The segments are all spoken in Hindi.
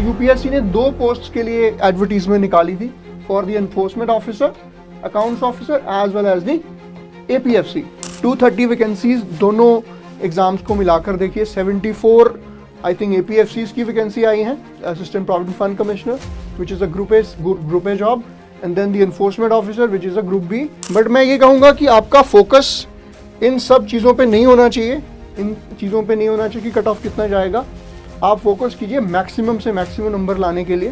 तो यूपीएससी ने 2 पोस्ट के लिए एडवर्टीजमेंट निकाली थी for the enforcement officer, accounts officer as well as the APFC. 230 vacancies दोनों एग्जाम्स को मिलाकर देखिए 74 आई थिंक एपीएफसीज की वैकेंसी आई हैं, assistant provident fund commissioner which is a group A job, and then the enforcement officer which is a group B. But मैं ये कहूँगा कि आपका फोकस इन सब चीज़ों पे नहीं होना चाहिए, इन चीज़ों पे नहीं होना चाहिए कि कट ऑफ कितना जाएगा। आप फोकस कीजिए मैक्सिमम से मैक्सिमम नंबर लाने के लिए।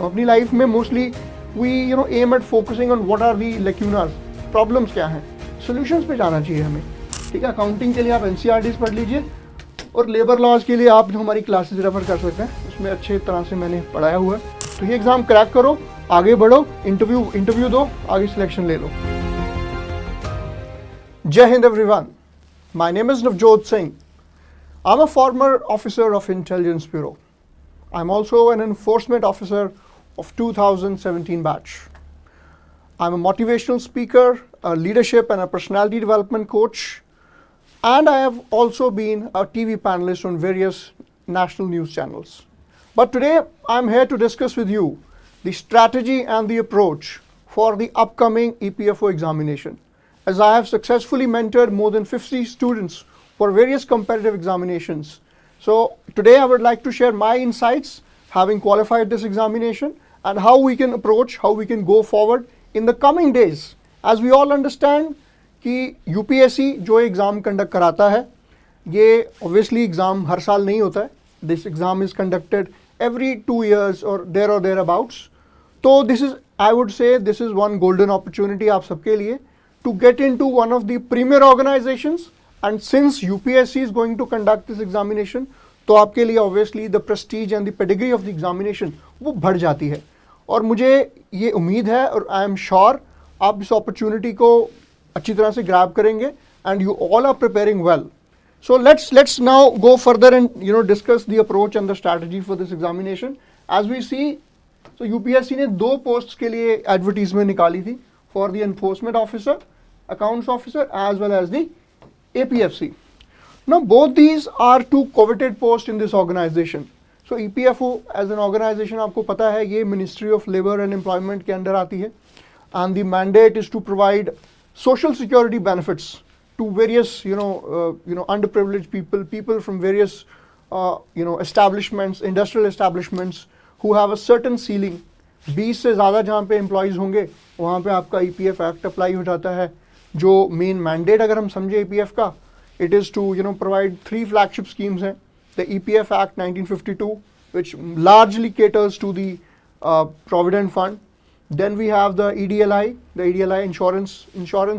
अपनी लाइफ में mostly we aim at focusing on what are the lacunas, problems क्या हैं, सॉल्यूशंस पे जाना चाहिए हमें। ठीक है, अकाउंटिंग के लिए आप एनसीईआरटीज पढ़ लीजिए और लेबर लॉज के लिए आप जो हमारी क्लासेस रेफर कर सकते हैं, उसमें अच्छे तरह से मैंने पढ़ाया हुआ है। तो ये एग्ज़ाम क्रैक करो, आगे बढ़ो, इंटरव्यू दो, आगे सिलेक्शन ले लो। जय Hind everyone, my name is Navjot Singh. I am a former officer of intelligence bureau. I am also an enforcement officer of 2017 batch. I'm a motivational speaker, a leadership and a personality development coach, and I have also been a TV panelist on various national news channels. But today I'm here to discuss with you the strategy and the approach for the upcoming EPFO examination, as I have successfully mentored more than 50 students for various competitive examinations. So today I would like to share my insights having qualified this examination and how we can approach, how we can go forward in the coming days. As we all understand कि यूपीएससी जो एग्ज़ाम कंडक्ट कराता है, ये obviously एग्ज़ाम हर साल नहीं होता है. This exam is conducted every 2 years or thereabouts. तो this is, I would say, this is one golden opportunity आप सबके लिए to get into one of the premier organizations. And since UPSC is going to conduct this examination, तो आपके लिए obviously the prestige and the pedigree of the examination वो बढ़ जाती है. और मुझे ये उम्मीद है और आई एम श्योर आप इस अपॉर्चुनिटी को अच्छी तरह से ग्रैब करेंगे and you all are preparing well. So let's now go further and discuss the approach and the strategy for this examination. As we see, तो यूपीएससी ने 2 पोस्ट के लिए एडवर्टीजमेंट निकाली थी for the enforcement officer, accounts officer as well as the APFC. Now both these are 2 coveted posts in this organization. So EPFO as an organization आपको पता है ये Ministry of Labor and Employment के अंडर आती है and the mandate is to provide social security benefits to various underprivileged people from various establishments, industrial establishments who have a certain ceiling. 20 से ज़्यादा जहाँ पे employees होंगे वहाँ पे आपका EPF Act अप्लाई हो जाता है. जो मेन मैंडेट अगर हम समझे EPF का, it is to provide 3 flagship schemes हैं. The EPF Act 1952, which largely caters to the Provident Fund. Then we have the EDLI insurance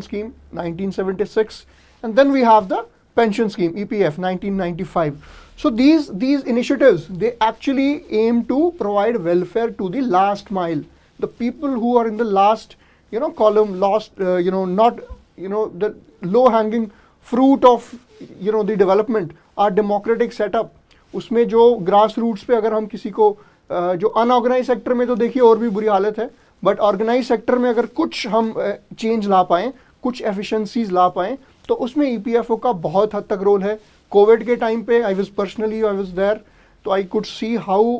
scheme 1976, and then we have the pension scheme EPF 1995. So these initiatives, they actually aim to provide welfare to the last mile, the people who are in the last column, the low hanging fruit of the development. our democratic setup, उसमें जो ग्रास रूट्स पे अगर हम किसी को जो अनऑर्गेनाइज सेक्टर में तो देखिए और भी बुरी हालत है, बट ऑर्गेनाइज सेक्टर में अगर कुछ हम चेंज ला पाएँ, कुछ एफिशिएंसीज ला पाएँ, तो उसमें ईपीएफओ का बहुत हद तक रोल है. कोविड के टाइम पे आई वाज देयर, तो I could see how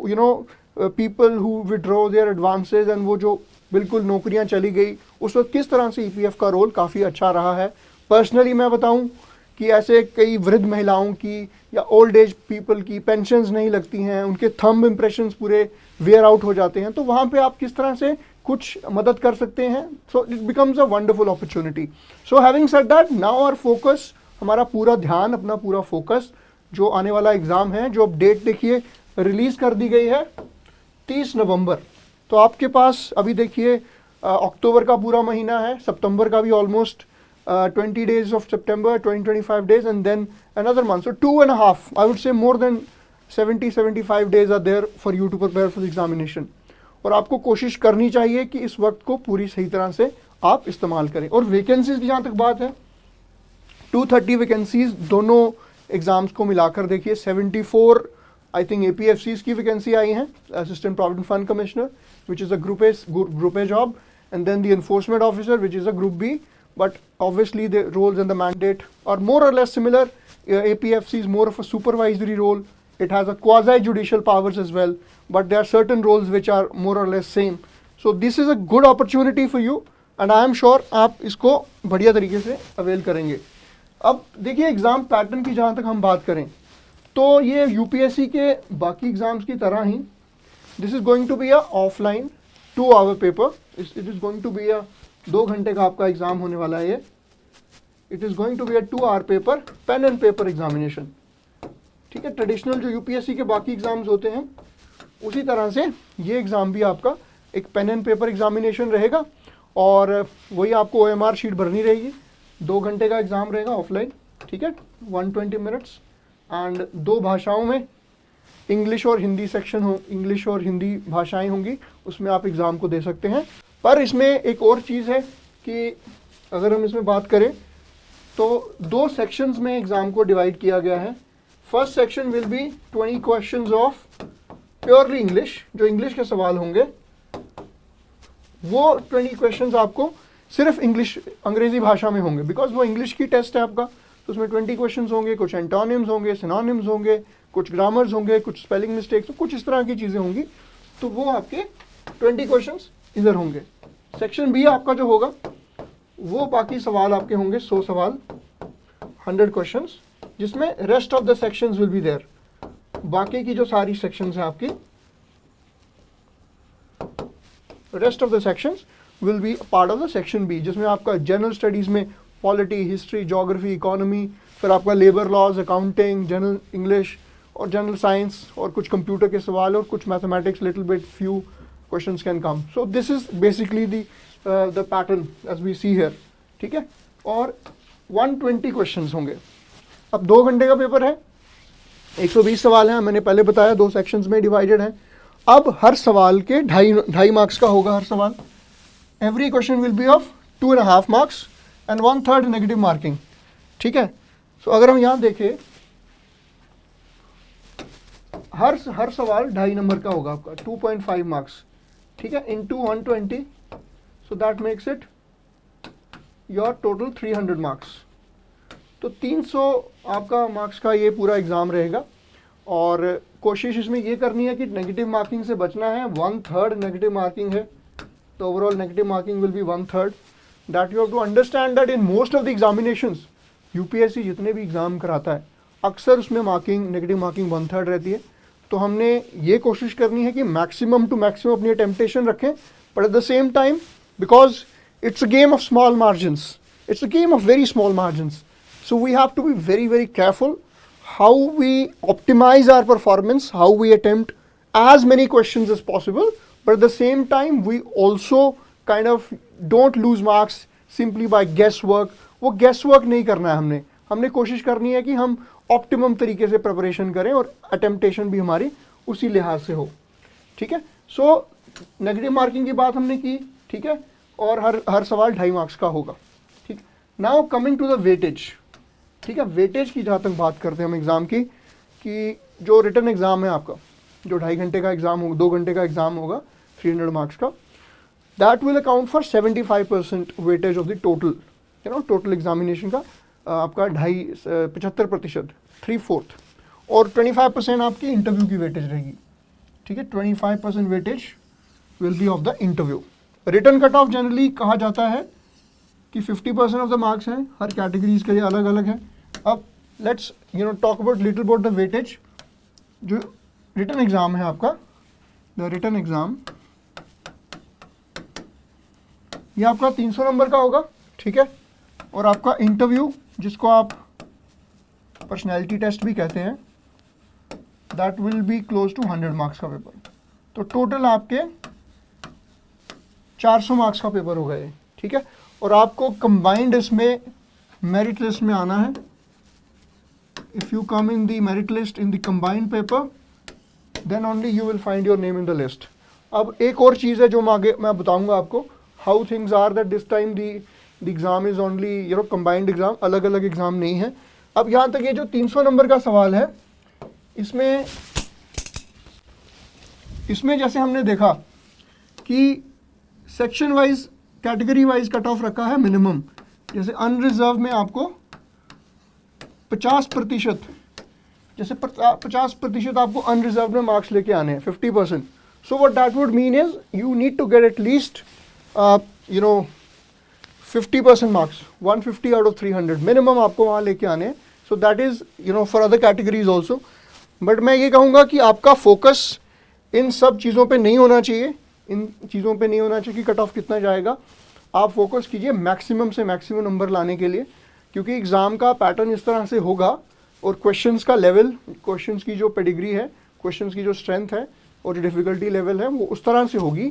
people who withdraw their advances and वो जो बिल्कुल नौकरियां चली गई, उस वक्त किस तरह से ईपीएफ का रोल काफ़ी अच्छा रहा है. पर्सनली मैं बताऊं कि ऐसे कई वृद्ध महिलाओं की या ओल्ड एज पीपल की पेंशन्स नहीं लगती हैं, उनके थंब इम्प्रेशंस पूरे वेयर आउट हो जाते हैं, तो वहाँ पे आप किस तरह से कुछ मदद कर सकते हैं. So it becomes a wonderful opportunity. So having said that, now our focus, हमारा पूरा ध्यान, अपना पूरा फोकस जो आने वाला एग्ज़ाम है, जो अब डेट देखिए रिलीज़ कर दी गई है 30 नवंबर. तो आपके पास अभी देखिए अक्टूबर का पूरा महीना है, सितंबर का भी almost 20 days of September, 20-25 days, and then another month. So 2.5, I would say more than 70-75 days are there for you to prepare for the examination. और आपको कोशिश करनी चाहिए कि इस वक्त को पूरी सही तरह से आप इस्तेमाल करें. और वैकेंसीज की जहाँ तक बात है, 230 वैकेंसीज दोनों एग्ज़ाम्स को मिलाकर देखिए 74 आई थिंक APFCs की वैकेंसी आई हैं, assistant provident fund commissioner which is a group A job, and then the enforcement officer which is a group B. But obviously the roles and the mandate are more or less similar. APFC is more of a supervisory role. it has a quasi judicial powers as well, but there are certain roles which are more or less same. So this is a good opportunity for you and I am sure आप इसको बढ़िया तरीके से अवेल करेंगे. अब देखिए एग्ज़ाम पैटर्न की जहाँ तक हम बात करें तो ये यूपीएससी के बाकी एग्ज़ाम्स की तरह ही this is going to be a offline 2 hour paper. It is going to be a 2 घंटे का आपका एग्ज़ाम होने वाला है ये. It is going to be a 2 hour paper, pen and paper examination. ठीक है, ट्रेडिशनल जो यूपीएससी के बाकी एग्ज़ाम्स होते हैं उसी तरह से ये एग्ज़ाम भी आपका एक पेन एंड पेपर एग्जामिनेशन रहेगा और वही आपको OMR शीट भरनी रहेगी. 2 घंटे का एग्ज़ाम रहेगा ऑफलाइन. ठीक है, 120 मिनट्स एंड 2 भाषाओं में इंग्लिश और हिंदी सेक्शन हो, इंग्लिश और हिंदी भाषाएं होंगी, उसमें आप एग्ज़ाम को दे सकते हैं. पर इसमें एक और चीज़ है कि अगर हम इसमें बात करें तो 2 सेक्शंस में एग्ज़ाम को डिवाइड किया गया है. First section will be 20 questions of purely English, जो इंग्लिश के सवाल होंगे वो 20 क्वेश्चंस आपको सिर्फ इंग्लिश अंग्रेज़ी भाषा में होंगे, बिकॉज वो इंग्लिश की टेस्ट है आपका. तो उसमें 20 क्वेश्चंस होंगे, कुछ एंटोनिम्स होंगे, सिनोनिम्स होंगे, कुछ ग्रामर्स होंगे, कुछ स्पेलिंग मिस्टेक्स, कुछ इस तरह की चीज़ें होंगी. तो वो आपके 20 क्वेश्चंस इधर होंगे. सेक्शन बी आपका जो होगा वो बाकी सवाल आपके होंगे 100 सवाल, 100 क्वेश्चंस, जिसमें rest of the sections will be there. बाकी की जो सारी सेक्शंस हैं आपकी, rest of the sections will be part of the section B, जिसमें आपका जनरल स्टडीज़ में पॉलिटी, हिस्ट्री, ज्योग्राफी, इकोनॉमी, फिर आपका labour laws, accounting, general English और जनरल साइंस और कुछ कंप्यूटर के सवाल और कुछ mathematics, little bit few questions can come. So this is basically the pattern as we see here. ठीक है, और 120 क्वेश्चंस होंगे. अब 2 घंटे का पेपर है, 120 सवाल हैं, मैंने पहले बताया 2 सेक्शंस में डिवाइडेड हैं. अब हर सवाल के 2.5 मार्क्स का होगा हर सवाल. Every question will be of 2.5 marks and 1/3 negative marking. ठीक है, सो अगर हम यहाँ देखें हर सवाल 2.5 नंबर का होगा आपका, 2.5 मार्क्स. ठीक है, into 120, so that makes it your total 300 marks. तो 300 आपका मार्क्स का ये पूरा एग्ज़ाम रहेगा और कोशिश इसमें ये करनी है कि नेगेटिव मार्किंग से बचना है. 1/3 नेगेटिव मार्किंग है, तो overall negative marking will be 1/3. That you have to understand that in most of the examinations UPSC जितने भी एग्ज़ाम कराता है अक्सर उसमें मार्किंग, नेगेटिव मार्किंग 1/3 रहती है. तो हमने ये कोशिश करनी है कि मैक्सिमम टू मैक्सिमम अपनी अटेम्पटेशन रखें, but at the same time because it's a game of small margins, it's a game of very small margins. So we have to be very, very careful how we optimize our performance, how we attempt as many questions as possible, but at the same time we also kind of don't lose marks simply by guesswork. वो guesswork नहीं करना है हमने कोशिश करनी है कि हम optimum तरीके से preparation करें और attemptation भी हमारी उसी लिहाज से हो. ठीक है, so negative marking की बात हमने की. ठीक है, और हर सवाल 2.5 मार्क्स का होगा. ठीक, now coming to the weightage. ठीक है, वेटेज की जहाँ तक बात करते हैं हम एग्ज़ाम की, कि जो रिटन एग्ज़ाम है आपका, जो 2.5 घंटे का एग्ज़ाम होगा, 2 घंटे का एग्ज़ाम होगा 300 मार्क्स का, that will account for 75% weightage of the total, total examination का आपका 75%, 3/4, और 25% आपकी इंटरव्यू की वेटेज रहेगी. ठीक है, 25% weightage will be of the interview. Written cut off generally कहा जाता है कि 50% ऑफ द मार्क्स हैं, हर कैटेगरीज के लिए अलग अलग है. अब let's talk about little about the weightage. जो रिटन एग्ज़ाम है आपका, द रिटन एग्ज़ाम, ये आपका 300 नंबर का होगा. ठीक है, और आपका इंटरव्यू, जिसको आप पर्सनैलिटी टेस्ट भी कहते हैं, that will be close to 100 marks का पेपर. तो टोटल आपके 400 मार्क्स का पेपर होगा ये. ठीक है, और आपको कंबाइंड इसमें मेरिट लिस्ट में आना है. If you come in the merit list in the combined paper, then only you will find your name in the list. अब एक और चीज़ है जो मैं बताऊंगा आपको, how things are that this time the exam is only combined exam, अलग अलग एग्ज़ाम नहीं है. अब यहाँ तक ये जो 300 नंबर का सवाल है, इसमें जैसे हमने देखा कि section wise, category wise cut off रखा है मिनिमम. जैसे अनरिजर्व में आपको 50% जैसे 50% आपको अनरिजर्व में मार्क्स लेके आने हैं, 50%. So what that would mean is you need to get at least 50% marks, 150 out of 300 minimum आपको वहाँ लेके आने हैं. So that is for other categories also. But मैं ये कहूँगा कि आपका फोकस इन सब चीज़ों पे नहीं होना चाहिए, इन चीज़ों पे नहीं होना चाहिए कि कट ऑफ कितना जाएगा. आप फोकस कीजिए मैक्सिमम से मैक्सिमम नंबर लाने के लिए, क्योंकि एग्ज़ाम का पैटर्न इस तरह से होगा और क्वेश्चंस का लेवल, क्वेश्चंस की जो पेडिग्री है, क्वेश्चंस की जो स्ट्रेंथ है और जो डिफ़िकल्टी लेवल है वो उस तरह से होगी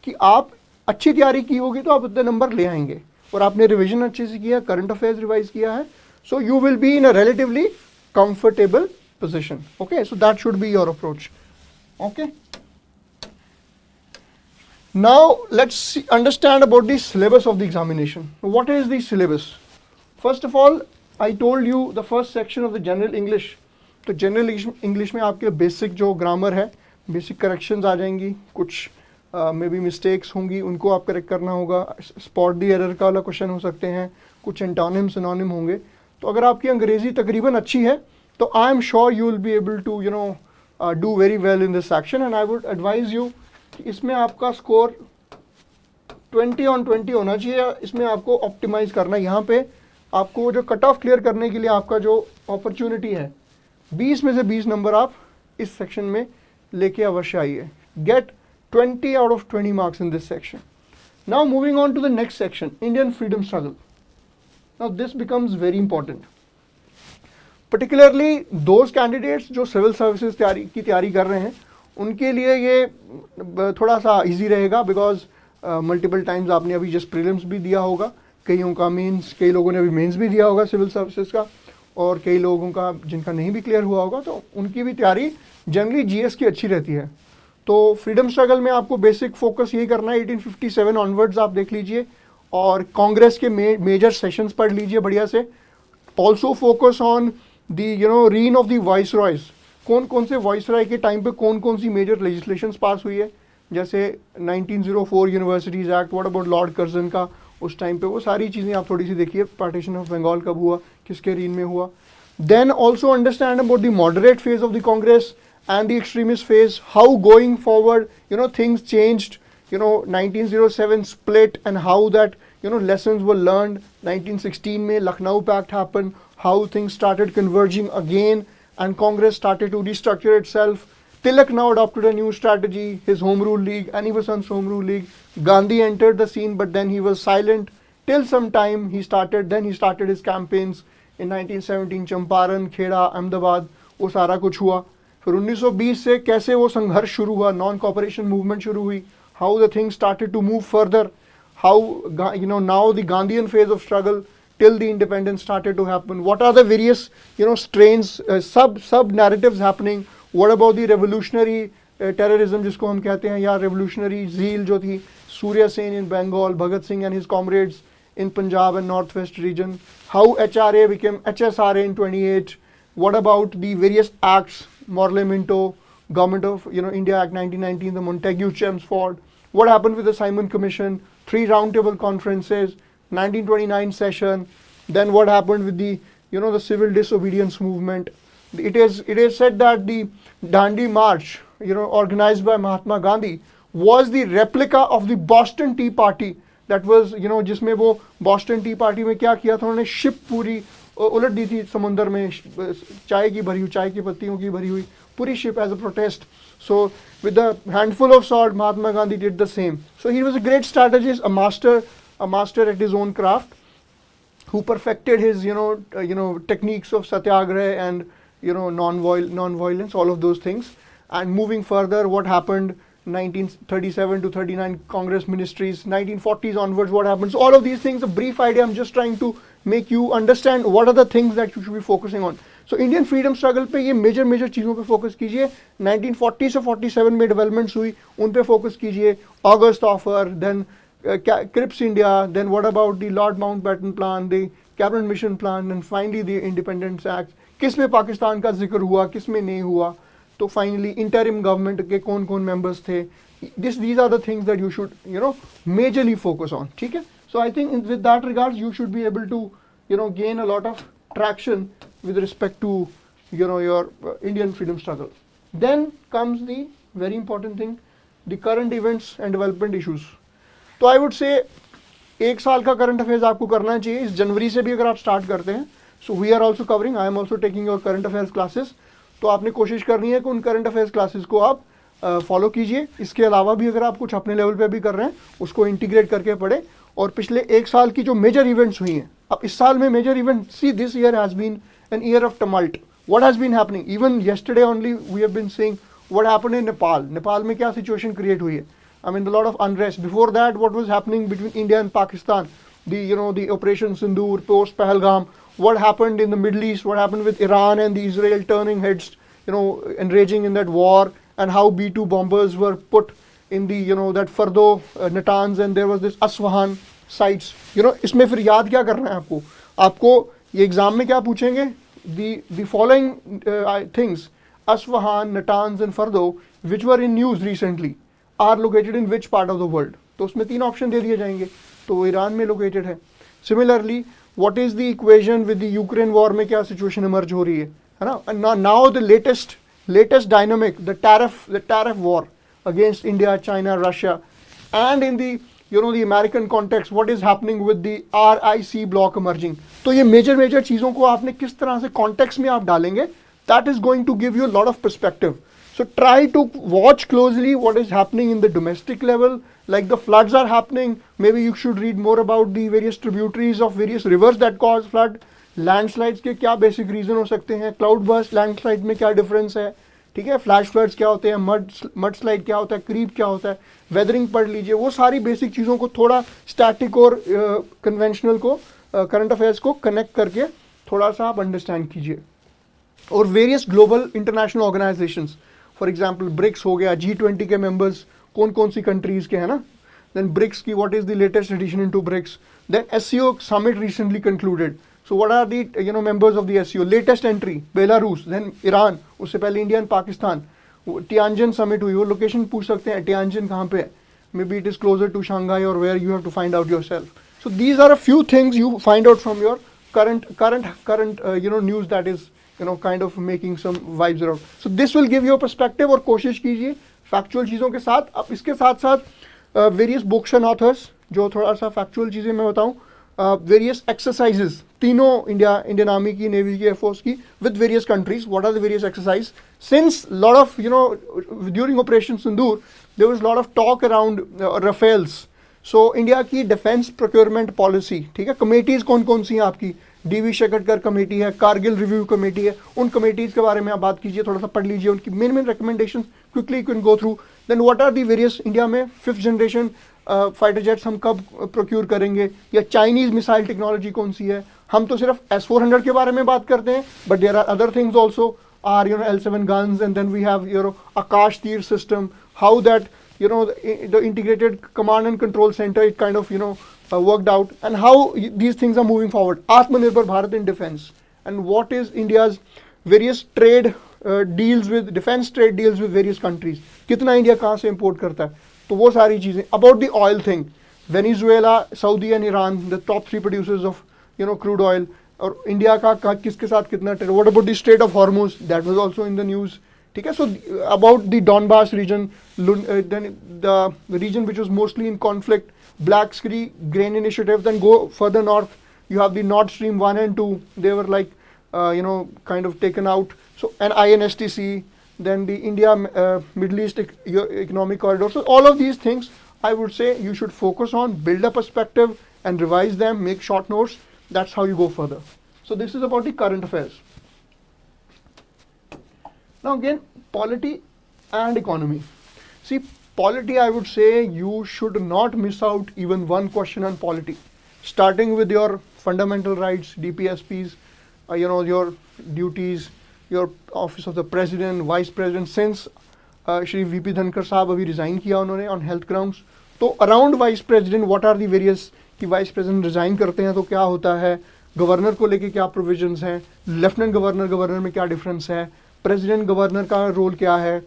कि आप अच्छी तैयारी की होगी तो आप उतने नंबर ले आएंगे, और आपने रिविजन अच्छे से किया, करंट अफेयर्स रिवाइज किया है, so you will be in a relatively comfortable position. Okay, so that should be your approach. Okay, now let's understand about the syllabus of the examination. What is the syllabus? First of all, I told you the first section of the general English. तो जनरल इंग्लिश में आपके बेसिक जो ग्रामर है, बेसिक करेक्शंस आ जाएंगी, कुछ मे बी मिस्टेक्स होंगी, उनको आप करेक्ट करना होगा. स्पॉट दी एरर का वाला क्वेश्चन हो सकते हैं, कुछ एंटोनिम सिनोनिम होंगे. तो अगर आपकी अंग्रेज़ी तकरीबन अच्छी है तो I am sure you will be able to do very well in this section. And I would advise you कि इसमें आपका स्कोर 20/20 होना चाहिए. इसमें आपको ऑप्टिमाइज़ करना है. यहाँ पे आपको जो कट ऑफ क्लियर करने के लिए आपका जो अपॉर्चुनिटी है, 20 में से 20 नंबर आप इस सेक्शन में लेके अवश्य आइए. Get 20 out of 20 marks in this section. Now moving on to the next section, Indian freedom struggle. Now this becomes very important. Particularly those candidates जो सिविल सर्विसेज की तैयारी कर रहे हैं, उनके लिए ये थोड़ा सा इजी रहेगा, बिकॉज मल्टीपल टाइम्स आपने अभी जस्ट प्रीलिम्स भी दिया होगा, कईयों का मेंस, कई लोगों ने अभी मेंस भी दिया होगा सिविल सर्विसेज का, और कई लोगों का जिनका नहीं भी क्लियर हुआ होगा, तो उनकी भी तैयारी जनरली जीएस की अच्छी रहती है. तो फ्रीडम स्ट्रगल में आपको बेसिक फोकस यही करना है. 1857 ऑनवर्ड्स आप देख लीजिए और कांग्रेस के मेजर सेशंस पढ़ लीजिए बढ़िया से. Also focus on the reign of the viceroys. कौन कौन से वॉइस रॉय के टाइम पे कौन कौन सी मेजर लेजिस्लेशंस पास हुई है, जैसे 1904 universities act, what about Lord Curzon का उस टाइम पे, वो सारी चीज़ें आप थोड़ी सी देखिए. पार्टीशन ऑफ बंगाल कब हुआ, किसके रीन में हुआ. Then also understand about the moderate phase of the Congress and the extremist phase, how going forward things changed, 1907 split and how that lessons were learned. 1916 mein Lucknow pact happened, how things started converging again and Congress started to restructure itself. Tilak now adopted a new strategy, his home rule league, Annie Besant's home rule league. Gandhi entered the scene, but then he was silent till some time. He started his campaigns in 1917, Champaran, Kheda, Ahmedabad, वो सारा कुछ हुआ. फिर 1920 से कैसे वो संघर्ष शुरू हुआ, नॉन कॉपरेशन मूवमेंट शुरू हुई, how the things started to move further, how now the Gandhian phase of struggle till the independence started to happen. What are the various strains, sub narratives happening? What about the revolutionary terrorism जिसको हम कहते हैं, या revolutionary zeal जो थी, Surya Sen in Bengal, Bhagat Singh and his comrades in Punjab and Northwest region, how HRA became HSRA in 28. What about the various acts, Morley Minto, Government of India Act 1919, the Montagu-Chelmsford. What happened with the Simon Commission, 3 roundtable conferences, 1929 session. Then what happened with the the civil disobedience movement. It is said that the Dandi March organized by Mahatma Gandhi was the replica of the Boston Tea Party. That was जिसमें वो Boston Tea Party में क्या किया था, उन्होंने शिप पूरी उलट दी थी समुंदर में, चाय की भरी हुई, चाय की पत्तियों की भरी हुई पूरी ship as a protest. So with a handful of salt, Mahatma Gandhi did the same. So he was a great strategist, a master at his own craft, who perfected his techniques of satyagraha and non-violence, all of those things. And moving further, what happened 1937 to 39 Congress ministries, 1940s onwards, what happens, all of these things, a brief idea. I'm just trying to make you understand what are the things that you should be focusing on. So Indian freedom struggle पे ये मेजर चीज़ों पे फोकस कीजिए. 1940 से 47 में डेवलपमेंट्स हुई, उन पे फोकस कीजिए. August offer, then Cripps India, then what about the Lord Mountbatten plan, the Cabinet Mission plan, and finally the Independence Act. किस में पाकिस्तान का जिक्र हुआ, किस में नहीं हुआ, तो फाइनली इंटरिम गवर्नमेंट के कौन कौन मेंबर्स थे. These are the things that you should majorly focus on. ठीक है. So I think with that regards you should be able to gain a lot of traction with respect to your Indian freedom struggle. Then comes the very important thing, the current events and development issues. तो आई वुड से एक साल का करंट अफेयर्स आपको करना चाहिए इस जनवरी से भी अगर आप स्टार्ट करते हैं. So we are also covering, I am also taking your current affairs classes. तो आपने कोशिश करनी है कि उन करंट अफेयर्स क्लासेस को आप फॉलो कीजिए. इसके अलावा भी अगर आप कुछ अपने लेवल पे भी कर रहे हैं उसको इंटीग्रेट करके पढ़े. और पिछले एक साल की जो मेजर इवेंट्स हुई हैं, अब इस साल में major event, see this year has been an year of tumult. What has been happening, even yesterday only we have been seeing what happened in Nepal. Nepal में क्या सिचुएशन क्रिएट हुई है. I mean, a lot of unrest. Before that, what was happening between India and Pakistan? The Operation Sindoor, post Pahalgam. What happened in the Middle East? What happened with Iran and the Israel turning heads, enraging in that war, and how B-2 bombers were put in the, that Fardo, Natanz, and there was this Asfahan sites. इसमें फिर याद क्या करना है आपको? आपको ये एग्जाम में क्या पूछेंगे? The following things, Asfahan, Natanz, and Fardo, which were in news recently, are located in which part of the world? तो उसमें 3 ऑप्शन दे दिए जाएंगे. तो ईरान में लोकेटेड है. Similarly, what is the equation with the Ukraine war में क्या सिचुएशन इमर्ज हो रही है ना. Now the latest dynamic, the tariff war against India, China, Russia, and in the the American context, what is happening with the RIC block emerging. तो ये मेजर चीज़ों को आपने किस तरह से कॉन्टेक्स्ट में आप डालेंगे, that is going to give you a lot of perspective. So try to watch closely what is happening in the domestic level, like the floods are happening. Maybe you should read more about the various tributaries of various rivers that cause flood. Landslides के क्या basic reason हो सकते हैं, cloud burst landslide में क्या difference है, ठीक है, फ्लैश फ्लड्स क्या होते हैं, मड स्लाइड क्या होता है, क्रीप क्या होता है, वेदरिंग पढ़ लीजिए. वो सारी बेसिक चीज़ों को थोड़ा स्टैटिक और कन्वेंशनल को करंट अफेयर्स को कनेक्ट करके थोड़ा सा आप अंडरस्टैंड कीजिए. और various global international organisations, for example BRICS हो गया, G20 के मेंबर्स कौन सी कंट्रीज़ के हैं ना. देन ब्रिक्स की what is the latest addition into BRICS. Then SCO summit recently concluded. So what are the members of the SCO? Latest entry, Belarus, then Iran, उससे पहले India and Pakistan. Tianjin summit हुई, वो लोकेशन पूछ सकते हैं Tianjin कहाँ पे है. Maybe it is closer to Shanghai or where you have to find out yourself. So these are a few things you find out from your current news that is kind of making some vibes around. So this will give you a perspective. और कोशिश कीजिए फैक्चुअल चीज़ों के साथ. अब इसके साथ साथ वेरियस बुक्स एंड ऑथर्स, जो थोड़ा सा फैक्चुअल चीज़ें मैं बताऊँ, वेरियस एक्सरसाइजेज, तीनों इंडियन आर्मी की, नेवी की, एयरफोर्स की, with various countries. What are the various exercise? Since lot of during operation Sindoor there was lot of talk around Rafales. So India की डिफेंस प्रोक्योरमेंट पॉलिसी, ठीक है, कमेटीज कौन सी हैं आपकी, DV शेखरकर कमेटी है, कारगिल रिव्यू कमेटी है, उन कमेटीज के बारे में आप बात कीजिए, थोड़ा सा पढ़ लीजिए उनकी main recommendation, quickly can go through. Then what are the various, India में 5th जनरेशन फाइटर जेट्स हम कब प्रोक्योर करेंगे, या चाइनीज़ मिसाइल टेक्नोलॉजी कौन सी है. हम तो सिर्फ S-400 के बारे में बात करते हैं, but there are other things also, are L-7 guns, and then we have Akash Tir system, how that the integrated command and control center, it kind of worked out, and how these things are moving forward. Atmanirbhar Bharat in defense, and what is India's various trade deals with, defense trade deals with various countries, कितना इंडिया कहाँ से इम्पोर्ट करता है. तो वो सारी चीज़ें. About the oil thing, Venezuela, Saudi and Iran, the top 3 producers of crude oil, और इंडिया का किसके साथ कितना trade. What about the strait of Hormuz, that was also in the news, ठीक है. So about the Donbas region, then the region which was mostly in conflict, Black Sea grain initiative. Then go further north, you have the Nord Stream 1 and 2, they were like kind of taken out. So and INSTC, then the India Middle East economic corridor. So all of these things I would say you should focus on, build a perspective and revise them, make short notes. That's how you go further. So this is about the current affairs. Now again, polity and economy. See, polity, I would say you should not miss out even one question on polity, starting with your fundamental rights, DPSPs, your duties, your office of the president, vice president. Since Shri VP Dhankar साहब अभी रिज़ाइन किया उन्होंने on health grounds, तो around vice president what are the various, कि वाइस प्रेसिडेंट रिज़ाइन करते हैं तो क्या होता है, गवर्नर को लेके क्या प्रोविजंस हैं, लेफ्टिनेंट गवर्नर में क्या डिफरेंस है, प्रेसिडेंट गवर्नर का रोल क्या है.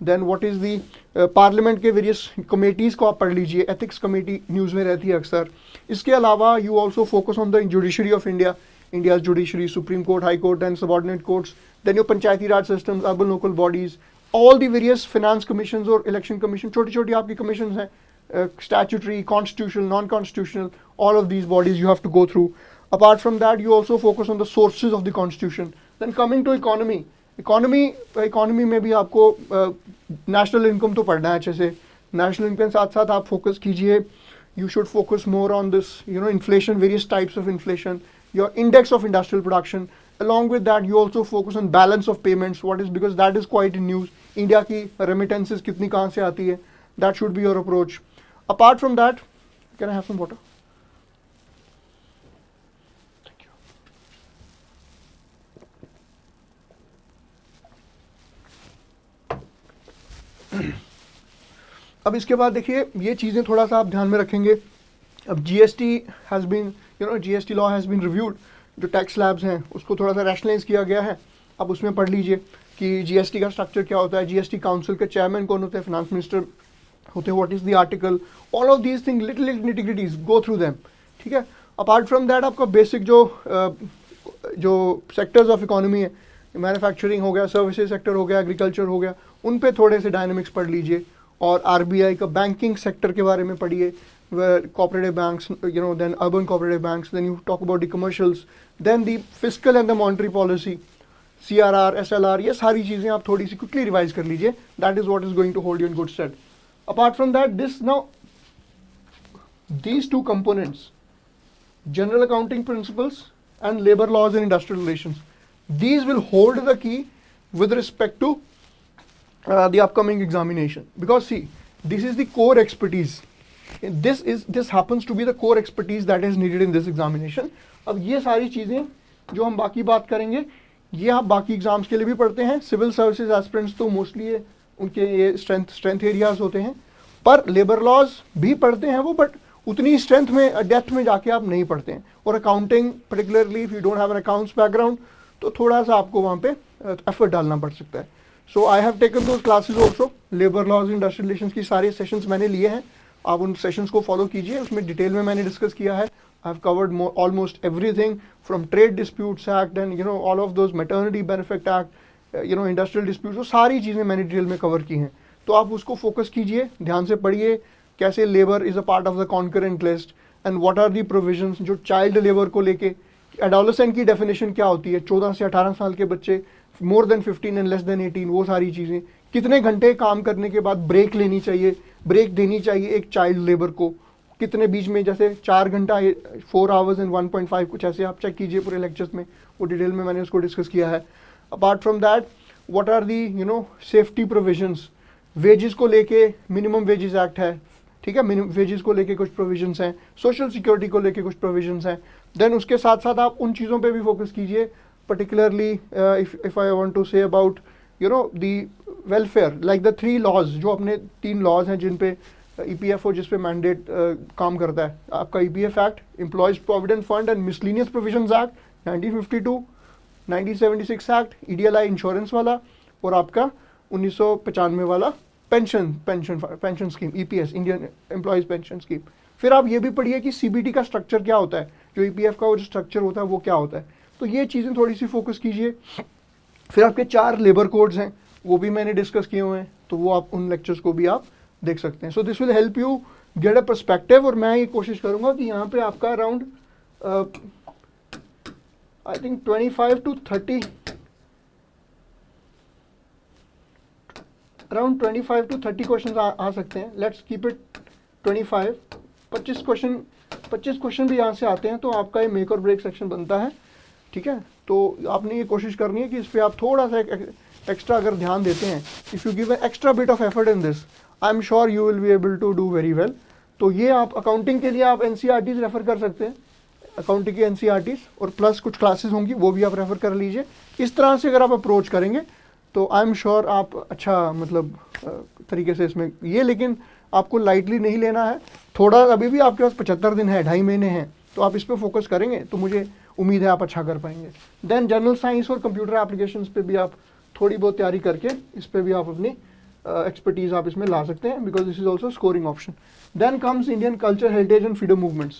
Then what is the parliament के वेरियस कमेटीज़ को आप पढ़ लीजिए, एथिक्स कमेटी न्यूज़ में रहती है अक्सर. इसके अलावा you also focus on the judiciary of India. India's judiciary, Supreme Court, High Court, then subordinate courts, then your Panchayati Raj systems, urban local bodies, all the various finance commissions or election commission, छोटी छोटी आपकी commissions हैं, statutory, constitutional, non-constitutional, all of these bodies you have to go through. Apart from that, you also focus on the sources of the constitution. Then coming to economy में भी आपको national income तो पढ़ना है अच्छे से. National income के साथ साथ आप focus कीजिए. You should focus more on this, inflation, various types of inflation, your index of industrial production. Along with that, you also focus on balance of payments. Because that is quite in news. India की remittances कितनी कहाँ से आती है? That should be your approach. Apart from that, can I have some water? Thank you. अब इसके बाद देखिए ये चीज़ें थोड़ा सा आप ध्यान में रखेंगे. अब GST has been GST law has been reviewed. जो टैक्स स्लैब्स हैं उसको थोड़ा सा रैशनलाइज किया गया है. आप उसमें पढ़ लीजिए कि GST का स्ट्रक्चर क्या होता है, GST काउंसिल के चेयरमैन कौन होते हैं, फाइनेंस मिनिस्टर होते हैं, what is the article, all of these thing, little nitty-gritties, go through them. ठीक है. अपार्ट फ्रॉम दैट आपका बेसिक जो सेक्टर्स ऑफ इकोनॉमी है, मैन्युफैक्चरिंग हो गया, सर्विसेज सेक्टर हो गया, एग्रीकल्चर हो गया, उन पे थोड़े से डायनामिक्स पढ़ लीजिए. और RBI का बैंकिंग सेक्टर के बारे में पढ़िए, cooperative banks, then urban cooperative banks, then you talk about the commercials, then the fiscal and the monetary policy, CRR, SLR, ये सारी चीज़ें आप थोड़ी सी quickly revise कर लीजिए. That is what is going to hold you in good stead. Apart from that, these two components, general accounting principles and labor laws and industrial relations, these will hold the key with respect to the upcoming examination. Because see, this is the core expertise. This happens to be the core expertise that is needed in this examination. अब ये सारी चीज़ें जो हम बाकी बात करेंगे, ये आप बाकी एग्जाम्स के लिए भी पढ़ते हैं. सिविल सर्विसेज एस्पिरेंट्स तो मोस्टली ये उनके ये स्ट्रेंथ एरियाज होते हैं, पर लेबर लॉज भी पढ़ते हैं वो, बट उतनी स्ट्रेंथ में डेप्थ में जाके आप नहीं पढ़ते हैं. और accounting particularly if you don't have an accounts background तो थोड़ा सा आपको वहाँ पे एफर्ट डालना पड़ सकता है. So I have taken those classes also. Labour laws industrial relations की सारे सेशंस मैंने लिए हैं, आप उन सेशंस को फॉलो कीजिए. उसमें डिटेल में मैंने डिस्कस किया है. I have covered almost everything from trade disputes act and all of those maternity benefit act, industrial disputes, वो सारी चीज़ें मैंने डिटेल में कवर की हैं. तो आप उसको फोकस कीजिए, ध्यान से पढ़िए कैसे labour is a part of the concurrent list and what are the provisions. जो चाइल्ड लेबर को लेके एडोलेसेंट की डेफिनेशन क्या होती है, 14 से 18 साल के बच्चे, more than 15 and less than 18, वो सारी चीज़ें, कितने घंटे काम करने के बाद ब्रेक लेनी चाहिए, ब्रेक देनी चाहिए एक चाइल्ड लेबर को, कितने बीच में, जैसे 4 घंटा 4 आवर्स एंड 1.5 कुछ ऐसे आप चेक कीजिए पूरे लेक्चर्स में, वो डिटेल में मैंने उसको डिस्कस किया है. Apart from that what are the safety provisions. Wages को लेके मिनिमम वेजेस एक्ट है, ठीक है, मिनिमम वेजेस को लेके कुछ प्रोविजंस हैं, सोशल सिक्योरिटी को लेके कुछ प्रोविजंस हैं. देन उसके साथ साथ आप उन चीज़ों पे भी फोकस कीजिए, particularly if I want to say about the welfare, like the 3 laws, जो अपने 3 लॉज हैं जिन पे EPFO जिस पे मैंडेट काम करता है. आपका EPF act, employees provident fund and miscellaneous provisions act 1952, 1976 act EDLI insurance वाला, और आपका 1995 वाला pension scheme EPS, Indian employees pension scheme. फिर आप ये भी पढ़िए कि CBT का स्ट्रक्चर क्या होता है, जो EPF का जो स्ट्रक्चर होता है वो क्या होता है. तो ये चीज़ें थोड़ी सी फोकस कीजिए. फिर आपके 4 लेबर कोड्स हैं, वो भी मैंने डिस्कस किए हुए हैं, तो वो आप उन लेक्चर्स को भी आप देख सकते हैं. So this will help you get a perspective. और मैं ये कोशिश करूँगा कि यहाँ पे आपका around I think 25 to 30 question आ सकते हैं. Let's keep it 25. 25 क्वेश्चन भी यहाँ से आते हैं, तो आपका ये मेक और ब्रेक सेक्शन बनता है. ठीक है, तो आपने ये कोशिश करनी है कि इस पर आप थोड़ा सा एक्स्ट्रा अगर ध्यान देते हैं, if you give an extra bit of effort in this, I am sure you will be able to do very well. तो ये आप अकाउंटिंग के लिए आप NCERTs रेफ़र कर सकते हैं, अकाउंटिंग की NCERTs, और प्लस कुछ क्लासेस होंगी वो भी आप रेफ़र कर लीजिए. इस तरह से अगर आप अप्रोच करेंगे तो आई एम श्योर आप अच्छा मतलब तरीके से इसमें ये, लेकिन आपको लाइटली नहीं लेना है. थोड़ा अभी भी आपके पास 75 दिन है, 2.5 महीने हैं, तो आप इस पर फोकस करेंगे तो मुझे उम्मीद है आप अच्छा कर पाएंगे. देन जनरल साइंस और कंप्यूटर एप्लीकेशंस पे भी आप थोड़ी बहुत तैयारी करके इस पर भी आप अपनी एक्सपर्टीज़ आप इसमें ला सकते हैं, because this is also scoring option. Then comes Indian culture, heritage and freedom movements.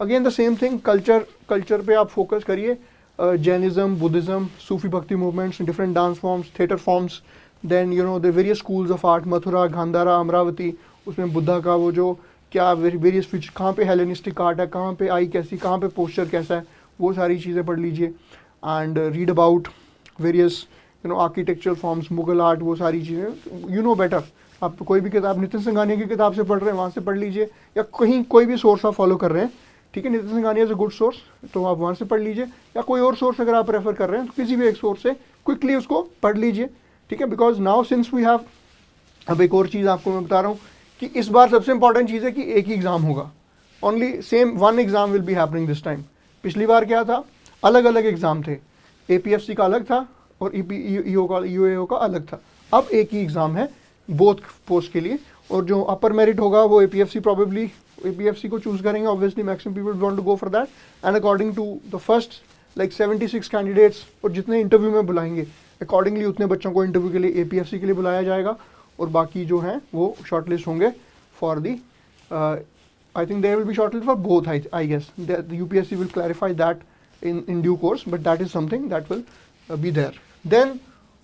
Again the same thing, culture पे आप फोकस करिए, Jainism, Buddhism, Sufi Bhakti movements, different dance forms, theatre forms, then you know the various schools of art, Mathura, Gandhara, Amaravati, उसमें बुद्धा का वो जो क्या वेरियस फीचर, कहाँ पे हेलेनिस्टिक आर्ट है, कहाँ पे आई कैसी, कहाँ पे पोस्चर कैसा है, वो सारी चीज़ें पढ़ लीजिए। And read about various you know architectural forms, Mughal art, वो सारी चीज़ें यू नो बेटर। आप कोई भी किताब नितिन संघानिया की किताब से पढ़ रहे हैं, वहाँ से पढ़ लीजिए, या कहीं कोई भी सोर्स आप फॉलो कर रहे हैं, ठीक है, Nitin Sanghania is a good source, तो आप वहाँ से पढ़ लीजिए, या कोई और सोर्स अगर आप रेफर कर रहे हैं तो किसी भी एक सोर्स से क्विकली उसको पढ़ लीजिए, ठीक है। Because now since we have, अब एक और चीज़ आपको मैं बता रहा हूँ कि इस बार सबसे इंपॉर्टेंट चीज़ है कि एक ही एग्ज़ाम होगा, only same one exam will be happening this time. पिछली बार क्या था, अलग अलग एग्ज़ाम थे, APFC का अलग था और EOAO का अलग था। अब एक ही एग्ज़ाम है बोथ पोस्ट के लिए, और जो अपर मेरिट होगा वो APFC को चूज़ करेंगे, obviously maximum people want to go for that, and according to the first like 76 candidates, और जितने इंटरव्यू में बुलाएंगे अकॉर्डिंगली उतने बच्चों को इंटरव्यू के लिए APFC के लिए बुलाया जाएगा, और बाकी जो हैं वो शॉर्टलिस्ट होंगे for the, I think there will be shortlist for both, I guess the UPSC will clarify that in due course, but that is something that will be there. Then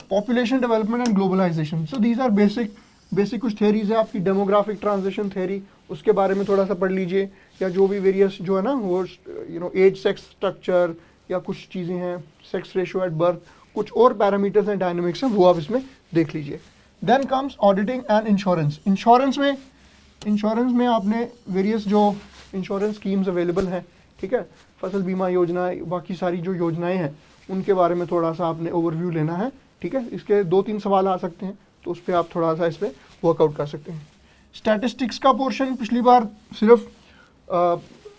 population development and globalization, so these are basic कुछ theories है आपकी, demographic transition theory, उसके बारे में थोड़ा सा पढ़ लीजिए, या जो भी various जो है ना वो you know age sex structure या कुछ चीज़ें हैं, sex ratio at birth, कुछ और parameters and dynamics हैं, वो आप इसमें देख लीजिए। Then comes auditing and insurance. Insurance में आपने वेरियस जो इंश्योरेंस स्कीम्स अवेलेबल हैं, ठीक है, फसल बीमा योजना, बाकी सारी जो योजनाएं हैं उनके बारे में थोड़ा सा आपने ओवरव्यू लेना है, ठीक है। इसके 2-3 सवाल आ सकते हैं, तो उस पर आप थोड़ा सा इस पर वर्कआउट कर सकते हैं। स्टैटिस्टिक्स का पोर्शन पिछली बार सिर्फ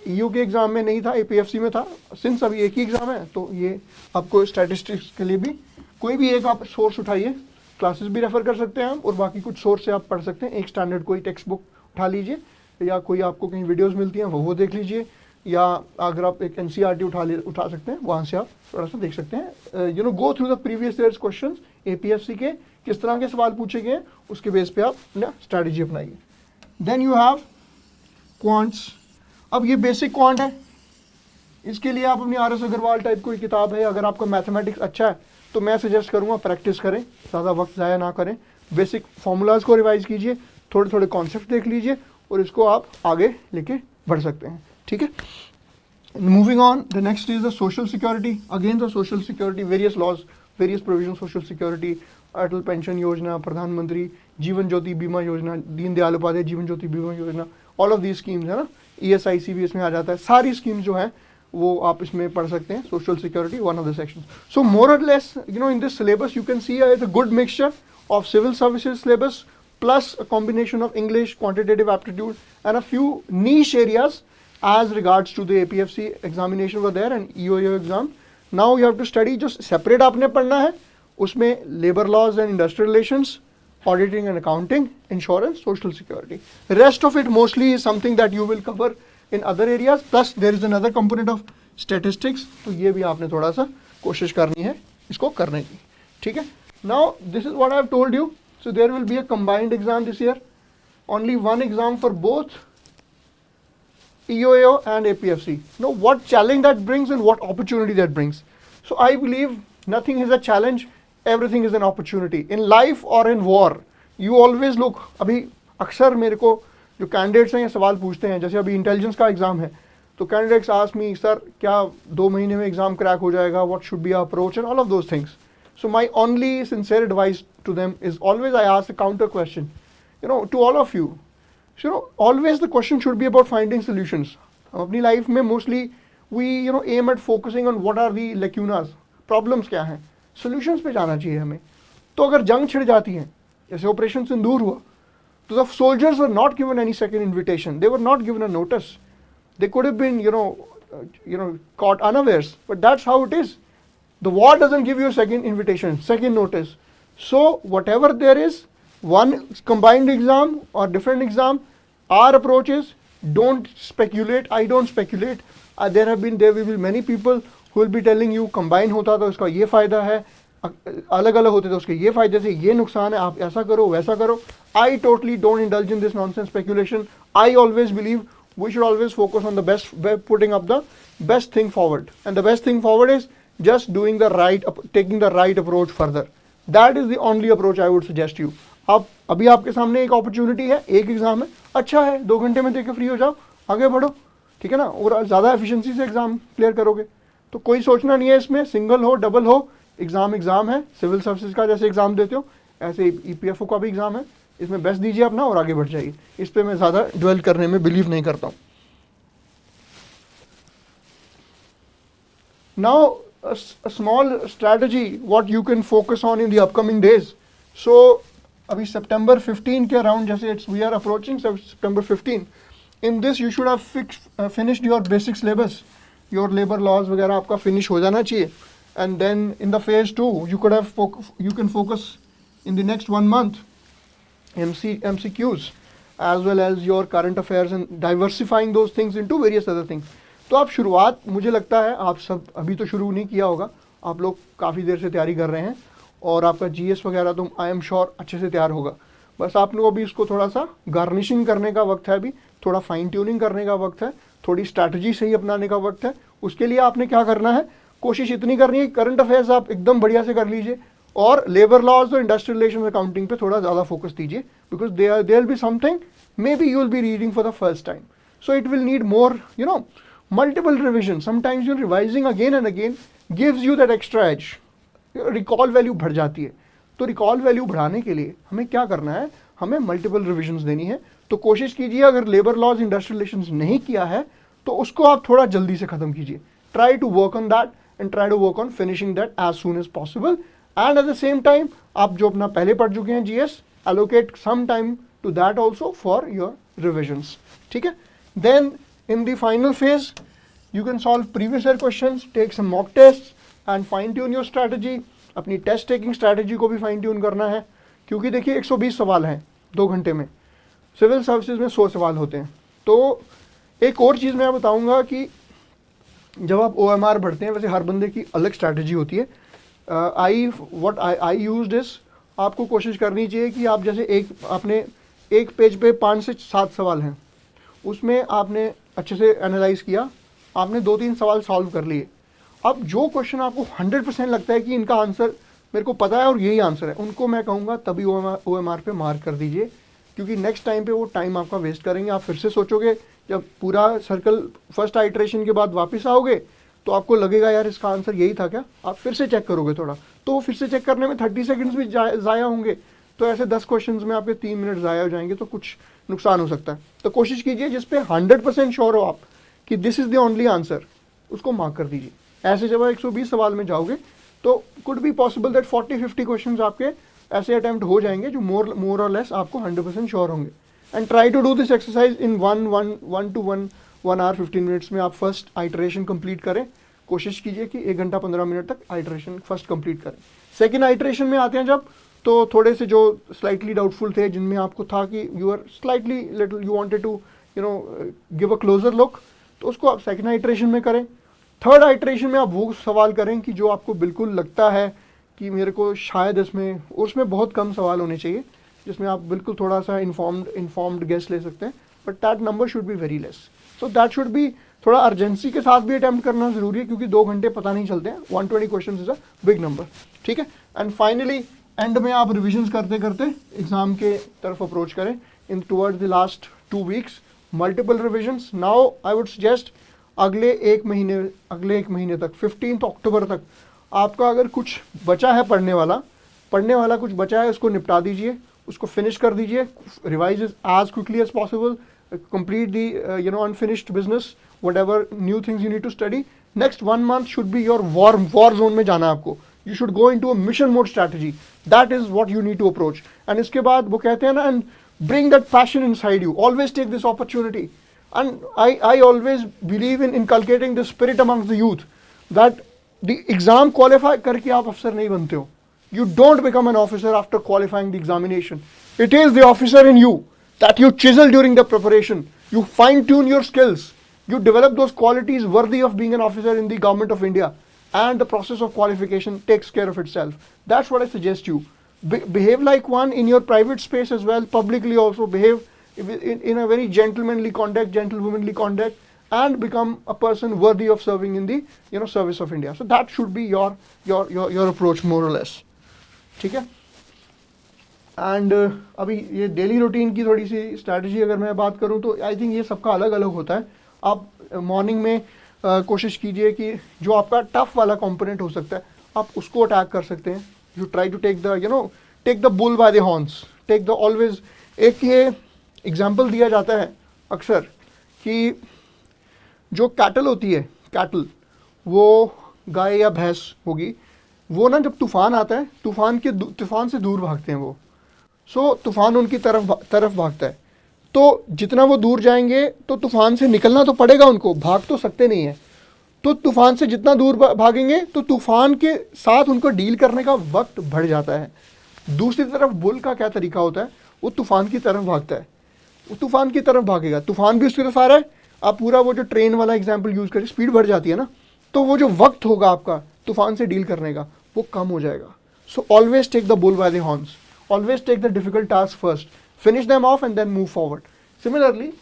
EU के एग्ज़ाम में नहीं था, APFC में था, सिंस अभी एक ही एग्ज़ाम है तो ये आपको स्टैटिस्टिक्स के लिए भी कोई भी एक आप सोर्स उठाइए, क्लासेस भी रेफ़र कर सकते हैं आप, और बाकी कुछ सोर्स से आप पढ़ सकते हैं। एक स्टैंडर्ड कोई टेक्स्ट बुक उठा लीजिए, या कोई आपको कहीं वीडियोज़ मिलती हैं वो देख लीजिए, या अगर आप एक NCERT उठा सकते हैं, वहाँ से आप थोड़ा सा देख सकते हैं। You know go through the previous years question, APFC के किस तरह के सवाल पूछे गए हैं, उसके बेस पे आप ना स्ट्रैटेजी अपनाइए। Then you have quants. अब ये बेसिक क्वांट है, इसके लिए आप अपनी RS अग्रवाल टाइप कोई किताब है, अगर आपका मैथमेटिक्स अच्छा है तो मैं सजेस्ट करूँगा प्रैक्टिस करें, ज़्यादा वक्त ज़ाया ना करें, बेसिक फार्मूलाज को रिवाइज कीजिए, थोड़े थोड़े कॉन्सेप्ट देख लीजिए, और इसको आप आगे लेके बढ़ सकते हैं, ठीक है। Moving on, the next is the social security. Again the social security, various laws, various provision social security, Atal pension Yojana, Pradhan Mantri Jeevan Jyoti बीमा योजना, दीनदयाल उपाध्याय जीवन ज्योति बीमा योजना, ऑल ऑफ दीज स्कीम्स है ना, ESIC भी इसमें आ जाता है, सारी स्कीम्स जो हैं वो आप इसमें पढ़ सकते हैं। Social security one of the section. So more और less you know in this syllabus you can see it's a good mixture of civil services syllabus plus a combination of English, quantitative aptitude, and a few niche areas as regards to the APFC examination were there and EOAO exam. Now you have to study, जो separate आपने पढ़ना है उसमें labor laws and industrial relations, auditing and accounting, insurance, social security. Rest of it mostly is something that you will cover in other areas. Plus there is another component of statistics, तो ये भी आपने थोड़ा सा कोशिश करनी है इसको करने की, ठीक है। Now this is what I have told you. So there will be a combined exam this year, only one exam for both EOAO and APFC. Now what challenge that brings and what opportunity that brings. So I believe nothing is a challenge, everything is an opportunity. In life or in war, you always look, अभी अक्सर मेरे को जो कैंडिडेट्स हैं ये सवाल पूछते हैं, जैसे अभी इंटेलिजेंस का एग्ज़ाम है तो कैंडिडेट्स आस्क मी, सर क्या 2 महीने में एग्ज़ाम क्रैक हो जाएगा, what should be our approach and all of those things. So my only sincere advice to them is always I ask a counter question, to all of you. So, always the question should be about finding solutions. अपनी life में mostly we aim at focusing on what are the lacunas, problems क्या हैं, solutions पे जाना चाहिए हमें. तो अगर जंग छिड़ जाती है, जैसे ऑपरेशन सिंदूर हुआ, तो the soldiers were not given any second invitation. They were not given a notice. They could have been, caught unawares. But that's how it is. The war doesn't give you a second invitation, second notice. So whatever there is, one combined exam or different exam, our approach is don't speculate. I don't speculate. There will be many people who will be telling you combine होता तो उसका ये फ़ायदा है, अलग अलग होते तो उसके ये फ़ायदे से ये नुकसान है, आप ऐसा करो वैसा करो. I totally don't indulge in this nonsense speculation. I always believe we should always focus on the best, putting up the best thing forward, and the best thing forward is just doing the right, taking the right approach further. That is the only approach I would suggest you. आप अभी आपके सामने एक अपॉर्चुनिटी है, एक एग्जाम है, अच्छा है, 2 घंटे में देके फ्री हो जाओ, आगे बढ़ो, ठीक है ना, और ज़्यादा एफिशिएंसी से एग्जाम क्लियर करोगे। तो कोई सोचना नहीं है इसमें, सिंगल हो डबल हो, एग्जाम है, सिविल सर्विसेज का जैसे एग्जाम देते हो ऐसे EPFO का भी एग्जाम है, इसमें बेस्ट दीजिए अपना और आगे बढ़ जाइए। इस पर मैं ज़्यादा ड्वेल करने में बिलीव नहीं करता हूँ। Now a small strategy what you can focus on in the upcoming days. So अभी September 15 के अराउंड, जैसे we are approaching September 15, in this you should have finished your basic syllabus, your labor laws वगैरह आपका finish हो जाना चाहिए, and then in the phase 2 you can focus in the next 1 month MCQs as well as your current affairs and diversifying those things into various other things. तो आप शुरुआत, मुझे लगता है आप सब अभी तो शुरू नहीं किया होगा, आप लोग काफ़ी देर से तैयारी कर रहे हैं और आपका GS वगैरह तो आई एम श्योर अच्छे से तैयार होगा। बस आप लोग अभी इसको थोड़ा सा गार्निशिंग करने का वक्त है, अभी थोड़ा फाइन ट्यूनिंग करने का वक्त है, थोड़ी स्ट्रैटेजी सही अपनाने का वक्त है। उसके लिए आपने क्या करना है, कोशिश इतनी करनी है, करंट अफेयर्स आप एकदम बढ़िया से कर लीजिए और लेबर लॉज और इंडस्ट्रियल रिलेशन अकाउंटिंग पे थोड़ा ज़्यादा फोकस दीजिए, because there will be something may be you will be reading for the first time, so it will need more multiple revision. Sometimes you're revising again and again gives you that extra edge. Recall value बढ़ जाती है, तो recall value बढ़ाने के लिए हमें क्या करना है, हमें multiple revisions देनी है। तो कोशिश कीजिए, अगर labor laws industrial relations नहीं किया है तो उसको आप थोड़ा जल्दी से ख़त्म कीजिए। Try to work on that and try to work on finishing that as soon as possible. And at the same time, आप जो अपना पहले पढ़ चुके हैं GS, allocate some time to that also for your revisions. ठीक है? Then in the final phase, you can solve previous year questions, take some mock tests and fine tune your strategy. अपनी test taking strategy को भी fine tune करना है, क्योंकि देखिए 120 सवाल हैं 2 घंटे में, सिविल सर्विसेज में 100 सवाल होते हैं। तो एक और चीज़ मैं बताऊंगा कि जब आप OMR पढ़ते हैं, वैसे हर बंदे की अलग स्ट्रैटेजी होती है। आई यूज्ड इस, आपको कोशिश करनी चाहिए कि आप जैसे आपने एक पेज पे 5 से 7 सवाल हैं, उसमें आपने अच्छे से एनालाइज किया, आपने 2-3 सवाल सॉल्व कर लिए। अब जो क्वेश्चन आपको 100% लगता है कि इनका आंसर मेरे को पता है और यही आंसर है, उनको मैं कहूँगा तभी OMR पे मार्क कर दीजिए, क्योंकि नेक्स्ट टाइम पे वो टाइम आपका वेस्ट करेंगे। आप फिर से सोचोगे, जब पूरा सर्कल फर्स्ट आइट्रेशन के बाद वापस आओगे तो आपको लगेगा यार इसका आंसर यही था क्या, आप फिर से चेक करोगे थोड़ा, तो फिर से चेक करने में 30 सेकेंड्स भी ज़ाया होंगे, तो ऐसे 10 क्वेश्चंस में आपके 3 मिनट ज़ाया हो जाएंगे, तो कुछ नुकसान हो सकता है। तो कोशिश कीजिए जिस पे 100% श्योर हो आप कि this is the only answer, उसको मार्क कर दीजिए। ऐसे जब आप 120 सवाल में जाओगे तो could be possible that 40-50 questions आपके ऐसे अटैम्प्ट हो जाएंगे जो मोर और लेस आपको 100% श्योर होंगे। And try to do this exercise in 1 hour 15 minutes में आप फर्स्ट आइटरेशन कंप्लीट करें। कोशिश कीजिए कि 1 घंटा 15 मिनट तक आइटरेशन फर्स्ट कंप्लीट करें। सेकेंड आइटरेशन में आते हैं जब, तो थोड़े से जो स्लाइटली डाउटफुल थे, जिनमें आपको था कि you are slightly little you wanted to give a closer look, तो उसको आप सेकेंड आइटरेशन में करें। थर्ड आइटरेशन में आप वो सवाल करें कि जो आपको बिल्कुल लगता है कि मेरे को शायद उसमें बहुत कम सवाल होने चाहिए, जिसमें आप बिल्कुल थोड़ा सा इन्फॉर्म्ड गेस ले सकते हैं, but that number should be very less. So that should be, थोड़ा अर्जेंसी के साथ भी अटैम्प्ट करना जरूरी है, क्योंकि 2 घंटे पता नहीं चलते हैं। 120 question is a big number, ठीक है। एंड फाइनली एंड में आप रिविजन्स करते करते एग्जाम के तरफ अप्रोच करें इन towards the last 2 weeks, multiple revisions. Now I would suggest अगले एक महीने तक 15 अक्टूबर तक आपका अगर कुछ बचा है पढ़ने वाला कुछ बचा है, उसको निपटा दीजिए, उसको फिनिश कर दीजिए। Revise as quickly as possible, complete the unfinished business, whatever new things you need to study. Next 1 month should be your war zone में जाना आपको। You should go into a mission mode strategy. That is what you need to approach. And इसके बाद वो कहते हैं ना, and bring that passion inside you. Always take this opportunity. And I always believe in inculcating the spirit amongst the youth that the exam qualify करके आप अफसर नहीं बनते हो. You don't become an officer after qualifying the examination. It is the officer in you that you chisel during the preparation. You fine tune your skills. You develop those qualities worthy of being an officer in the government of India. And the process of qualification takes care of itself. That's what I suggest you. Behave like one in your private space as well. Publicly also behave in a very gentlemanly conduct, gentlewomanly conduct, and become a person worthy of serving in the service of India. So that should be your approach more or less. ठीक है. एंड अभी ये डेली रूटीन की थोड़ी सी स्ट्रैटेजी अगर मैं बात करूँ तो आई थिंक ये सबका अलग अलग होता है. आप मॉर्निंग में कोशिश कीजिए कि जो आपका टफ वाला कंपोनेंट हो सकता है आप उसको अटैक कर सकते हैं. You try to take the take the bull by the horns, take the always. एक ये एग्जांपल दिया जाता है अक्सर कि जो कैटल होती है, कैटल वो गाय या भैंस होगी, वो ना जब तूफान आता है तूफान से दूर भागते हैं वो. सो तूफान उनकी तरफ भागता है, तो जितना वो दूर जाएंगे तो तूफान से निकलना तो पड़ेगा उनको, भाग तो सकते नहीं है. तो तूफान से जितना दूर भागेंगे तो तूफान के साथ उनको डील करने का वक्त बढ़ जाता है. दूसरी तरफ बुल का क्या तरीका होता है, वो तूफान की तरफ भागता है, वो तूफान की तरफ भागेगा, तूफान भी उसकी तरफ आ रहा है. आप पूरा वो जो ट्रेन वाला एग्जाम्पल यूज़ करें, स्पीड बढ़ जाती है ना, तो वो जो वक्त होगा आपका तूफान से डील करने का वो कम हो जाएगा. So always take the bull by the horns, always take the difficult task first, finish them off and then move forward. Similarly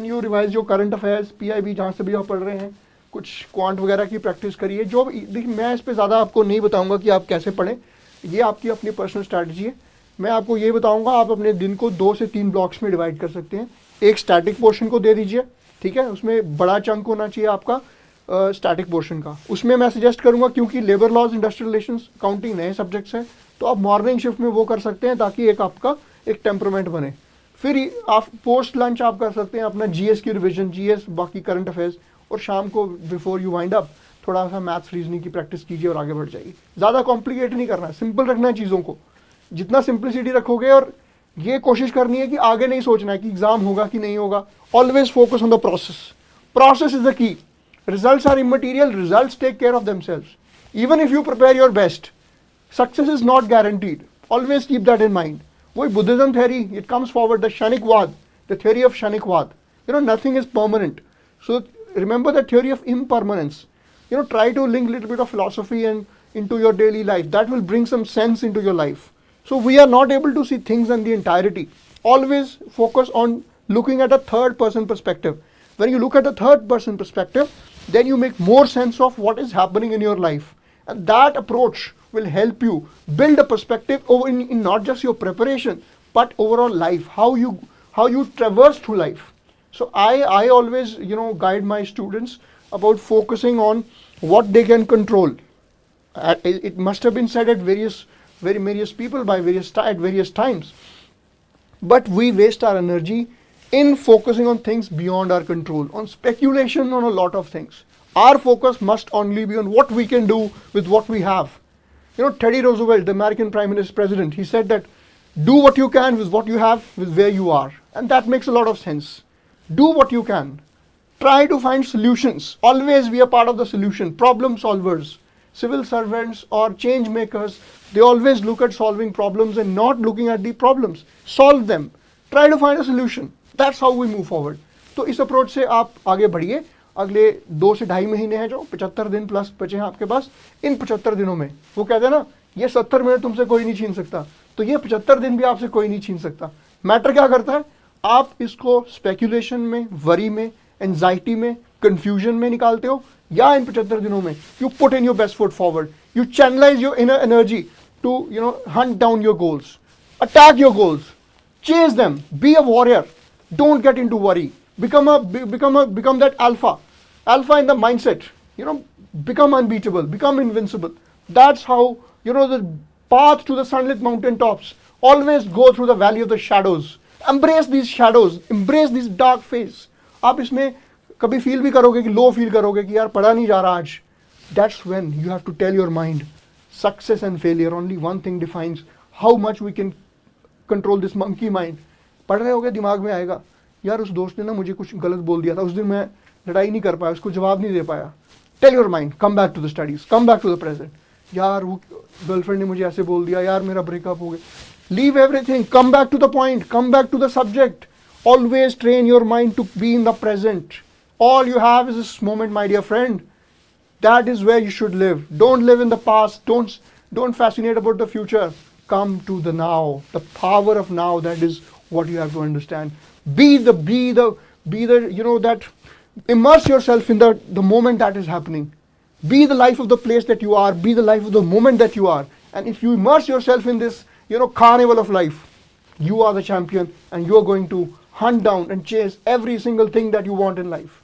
you revise your current affairs, PIB जहाँ से भी आप पढ़ रहे हैं, कुछ क्वांट वगैरह की प्रैक्टिस करिए. जो देखिए मैं इस पर ज़्यादा आपको नहीं बताऊंगा कि आप कैसे पढ़ें, ये आपकी अपनी पर्सनल स्ट्रैटेजी है. मैं आपको ये बताऊंगा आप अपने दिन को 2 से 3 ब्लॉक्स में डिवाइड कर सकते हैं. एक स्टैटिक पोर्शन को दे दीजिए, ठीक है, उसमें बड़ा चंक होना चाहिए आपका स्टैटिक पोर्शन का. उसमें मैं सजेस्ट करूंगा, क्योंकि labour laws, industrial relations, counting नए सब्जेक्ट्स हैं, तो आप मॉर्निंग शिफ्ट में वो कर सकते हैं ताकि एक आपका एक टेम्परामेंट बने. फिर आप पोस्ट लंच आप कर सकते हैं अपना GS की रिविजन, GS बाकी करंट अफेयर्स, और शाम को बिफोर यू वाइंड अप थोड़ा सा मैथ्स रीजनिंग की प्रैक्टिस कीजिए और आगे बढ़ जाइए. ज़्यादा कॉम्प्लिकेट नहीं करना है, सिंपल रखना है चीज़ों को. जितना सिंप्लिसिटी रखोगे, और ये कोशिश करनी है कि आगे नहीं सोचना है कि एग्जाम होगा कि नहीं होगा. Always focus on the process. Process is the key. Results are immaterial, results take care of themselves. Even if you prepare your best, success is not guaranteed. Always keep that in mind. वही Buddhism theory, it comes forward, the Shanikvad, the theory of Shanikvad. Nothing is permanent. So remember the theory of impermanence. Try to link a little bit of philosophy and into your daily life. That will bring some sense into your life. So we are not able to see things in the entirety. Always focus on looking at a third person perspective. When you look at a third person perspective, then you make more sense of what is happening in your life. And that approach will help you build a perspective over in not just your preparation, but overall life, how you traverse through life. So I always, guide my students about focusing on what they can control. It must have been said at various people by at various times. But we waste our energy in focusing on things beyond our control, on speculation on a lot of things. Our focus must only be on what we can do with what we have. Teddy Roosevelt, the American President, he said that do what you can with what you have, with where you are. And that makes a lot of sense. Do what you can. Try to find solutions. Always be a part of the solution. Problem solvers, civil servants or change makers, they always look at solving problems and not looking at the problems. Solve them. Try to find a solution. That's how we move forward. तो इस अप्रोच से आप आगे बढ़िए. अगले 2 से 2.5 महीने हैं जो 75 दिन प्लस बचे हैं आपके पास. इन 75 दिनों में वो कहते हैं ना, ये 70 मिनट तुमसे कोई नहीं छीन सकता, तो ये 75 दिन भी आपसे कोई नहीं छीन सकता. मैटर क्या करता है, आप इसको स्पेकुलेशन में, वरी में, एंजाइटी में, कंफ्यूजन में निकालते हो, या इन 75 दिनों में you put in your best foot forward, you channelise your inner energy to hunt down your goals, attack your goals, chase them, be a warrior. Don't get into worry. Become that alpha in the mindset. Become unbeatable, become invincible. That's how the path to the sunlit mountain tops. Always go through the valley of the shadows. Embrace these shadows, embrace this dark phase. आप इसमें कभी फील भी करोगे कि लो फील करोगे कि यार पढ़ा नहीं जा रहा आज. That's when you have to tell your mind, success and failure, only one thing defines how much we can control this monkey mind. पढ़ रहे हो गए, दिमाग में आएगा यार उस दोस्त ने ना मुझे कुछ गलत बोल दिया था, उस दिन मैं लड़ाई नहीं कर पाया, उसको जवाब नहीं दे पाया. Tell your mind, come back to the studies, come back to the present. यार वो गर्लफ्रेंड ने मुझे ऐसे बोल दिया, यार मेरा ब्रेकअप हो गया. Leave everything, come back to the point, come back to the subject. Always train your mind to be in the present. All you have is this moment my dear friend. That is where you should live. Don't live in the past, don't fascinate about the future. Come to the now, the power of now that is what you have to understand. Be the, you know, that immerse yourself in the moment that is happening. Be the life of the place that you are, be the life of the moment that you are. And if you immerse yourself in this, you know, carnival of life, you are the champion and you are going to hunt down and chase every single thing that you want in life.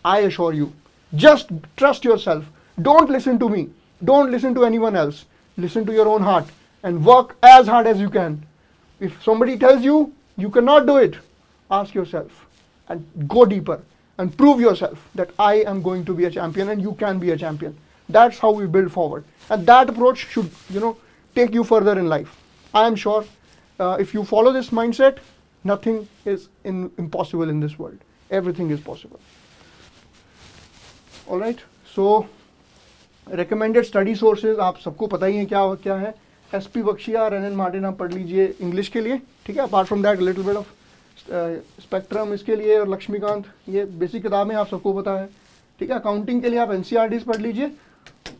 I assure you. Just trust yourself. Don't listen to me. Don't listen to anyone else. Listen to your own heart and work as hard as you can. If somebody tells you you cannot do it, ask yourself and go deeper and prove yourself that I am going to be a champion and you can be a champion. That's how we build forward. And that approach should, you know, take you further in life. I am sure if you follow this mindset, nothing is impossible in this world. Everything is possible. All right. So recommended study sources आप सबको पता ही है क्या क्या है. SP बख्शिया, रेनन मार्टिन आप पढ़ लीजिए इंग्लिश के लिए, ठीक है. Apart from that little bit of spectrum इसके लिए, और लक्ष्मीकांत, ये बेसिक किताबें आप सबको पता है, ठीक है. अकाउंटिंग के लिए आप NCERTs पढ़ लीजिए,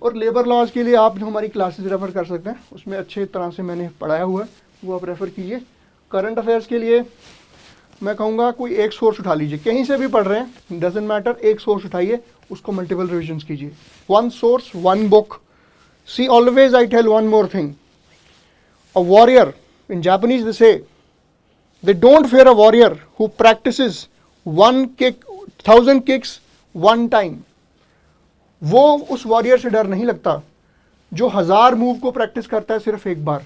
और लेबर लॉज के लिए आप जो हमारी क्लासेस रेफ़र कर सकते हैं, उसमें अच्छे तरह से मैंने पढ़ाया हुआ है, वो आप रेफ़र कीजिए. करंट अफेयर्स के लिए मैं कहूँगा कोई एक सोर्स उठा लीजिए, कहीं से भी पढ़ रहे हैं, डजेंट मैटर, एक सोर्स उठाइए, उसको मल्टीपल रिविजन्स कीजिए. One source, one book. See always I tell one more thing, a warrior, in Japanese they say, they don't fear a warrior who practices 1,000 kicks one time. वो उस वॉरियर से डर नहीं लगता जो 1000 मूव को प्रैक्टिस करता है सिर्फ एक बार,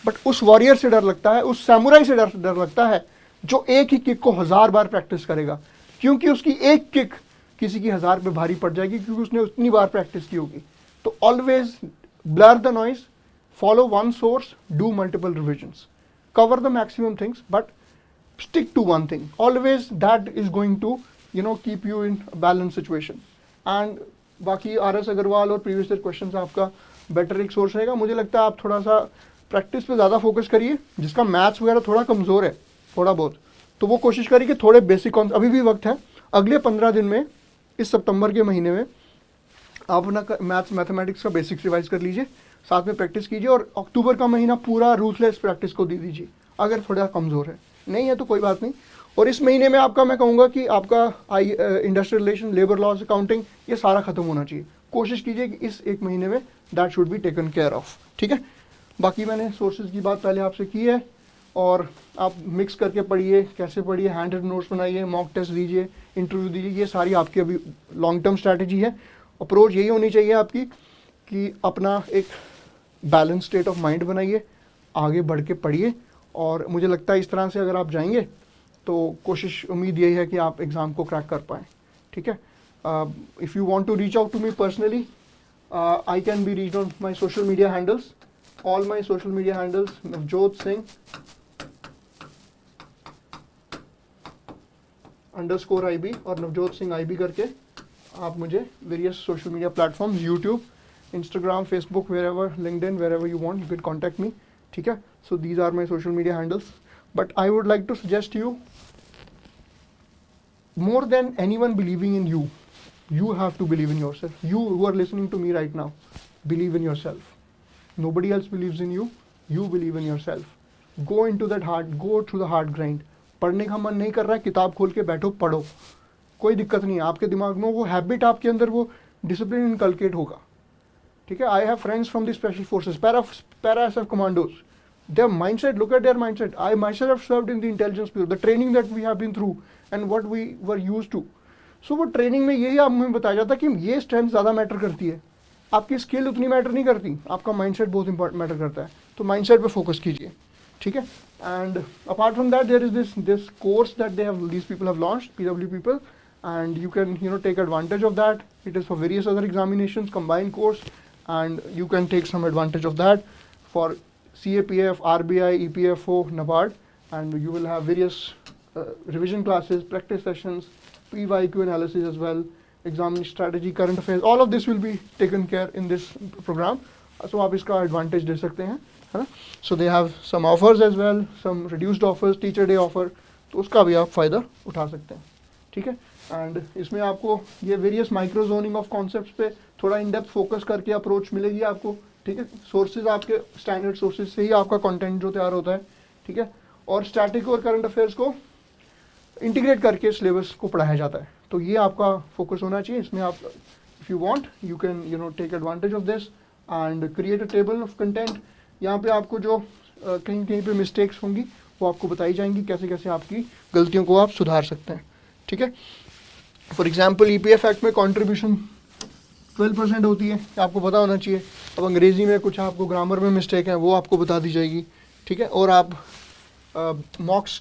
बट उस वॉरियर से डर लगता है, उस सैमुराई से डर लगता है जो एक ही किक को 1000 बार प्रैक्टिस करेगा, क्योंकि उसकी एक किक किसी की 1000 पे भारी पड़ जाएगी, क्योंकि उसने उतनी बार प्रैक्टिस की होगी. तो always blur the noise, follow one source, do multiple revisions, cover the maximum things, but stick to one thing. Always that is going to, you know, keep you in a balanced situation. And बाकी RS अग्रवाल और प्रीवियस ईयर क्वेश्चंस आपका बेटर एक सोर्स रहेगा. मुझे लगता है आप थोड़ा सा प्रैक्टिस पे ज़्यादा फोकस करिए. जिसका मैथ्स वगैरह थोड़ा कमज़ोर है, थोड़ा बहुत, तो वो कोशिश करिए कि थोड़े बेसिक, अभी भी वक्त है, अगले 15 दिन में, इस सितंबर के महीने में आप अपना मैथमेटिक्स का बेसिक्स रिवाइज कर लीजिए, साथ में प्रैक्टिस कीजिए, और अक्टूबर का महीना पूरा रूथलेस प्रैक्टिस को दे दीजिए. अगर थोड़ा कमज़ोर है, नहीं है तो कोई बात नहीं. और इस महीने में आपका, मैं कहूँगा कि आपका industrial relation, labour laws, accounting, ये सारा ख़त्म होना चाहिए. कोशिश कीजिए कि इस एक महीने में that should be taken care of, ठीक है. बाकी मैंने सोर्सेज की बात पहले आपसे की है, और आप मिक्स करके पढ़िए, कैसे पढ़िए, हैंड रिटन नोट्स बनाइए, मॉक टेस्ट दीजिए, इंटरव्यू दीजिए, ये सारी आपकी अभी लॉन्ग टर्म स्ट्रैटेजी है. अप्रोच यही होनी चाहिए आपकी कि अपना एक बैलेंस स्टेट ऑफ माइंड बनाइए, आगे बढ़ के पढ़िए, और मुझे लगता है इस तरह से अगर आप जाएंगे तो कोशिश, उम्मीद यही है कि आप एग्ज़ाम को क्रैक कर पाएँ, ठीक है. If you want to reach out to me personally, I can be reach on my social media handles. All my social media handles Navjot Singh _IB और नवजोत सिंह IB करके आप मुझे various social media platforms, YouTube, Instagram, Facebook, wherever, LinkedIn, wherever you want, you can contact me. ठीक है. So these are my social media handles. But I would like to suggest you, more than anyone believing in you, you have to believe in yourself. You who are listening to me right now, believe in yourself. Nobody else believes in you. You believe in yourself. Go into that hard, go through the hard grind. पढ़ने का मन नहीं कर रहा है, किताब खोल के बैठो, पढ़ो, कोई दिक्कत नहीं है. आपके दिमाग में वो हैबिट, आपके अंदर वो डिसिप्लिन इनकलकेट होगा, ठीक है. I have friends from the special forces, para SF commandos. Their mindset, look at their mindset. I myself have served in the intelligence bureau. The training that we have been through and what we were used to. So वो ट्रेनिंग में यही हमें बताया जाता है कि ये स्ट्रेंथ ज़्यादा मैटर करती है, आपकी स्किल उतनी मैटर नहीं करती, आपका माइंडसेट बहुत इंपॉर्टेंट मैटर करता है. तो माइंडसेट पे फोकस कीजिए, ठीक है. And apart from that there is this course that these people have launched, PW people, and you can, you know, take advantage of that. It is for various other examinations, combined course, and you can take some advantage of that for CAPF, RBI, EPFO, NABARD, and you will have various revision classes, practice sessions, PYQ analysis as well, examining strategy, current affairs. All of this will be taken care in this program. So आप इसका advantage दे सकते हैं, है ना. So they have some offers as well, some reduced offers, teacher day offer, तो उसका भी आप फ़ायदा उठा सकते हैं, ठीक है. एंड इसमें आपको ये various micro zoning of concepts पे थोड़ा इन डेप्थ फोकस करके अप्रोच मिलेगी आपको, ठीक है. सोर्सेज आपके स्टैंडर्ड सोर्सेज से ही आपका कंटेंट जो तैयार होता है, ठीक है. और स्टैटिक और करंट अफेयर्स को इंटीग्रेट करके सिलेबस को पढ़ाया जाता है। तो ये आपका फोकस होना चाहिए। इसमें आप if you want you can take advantage of this and create a table of content. यहाँ पे आपको जो कहीं कहीं पे मिस्टेक्स होंगी वो आपको बताई जाएंगी, कैसे कैसे आपकी गलतियों को आप सुधार सकते हैं। ठीक है, फॉर एग्जाम्पल EPF एक्ट में कॉन्ट्रीब्यूशन 12% होती है, आपको पता होना चाहिए। अब अंग्रेज़ी में कुछ आपको ग्रामर में मिस्टेक है वो आपको बता दी जाएगी। ठीक है, और आप मॉक्स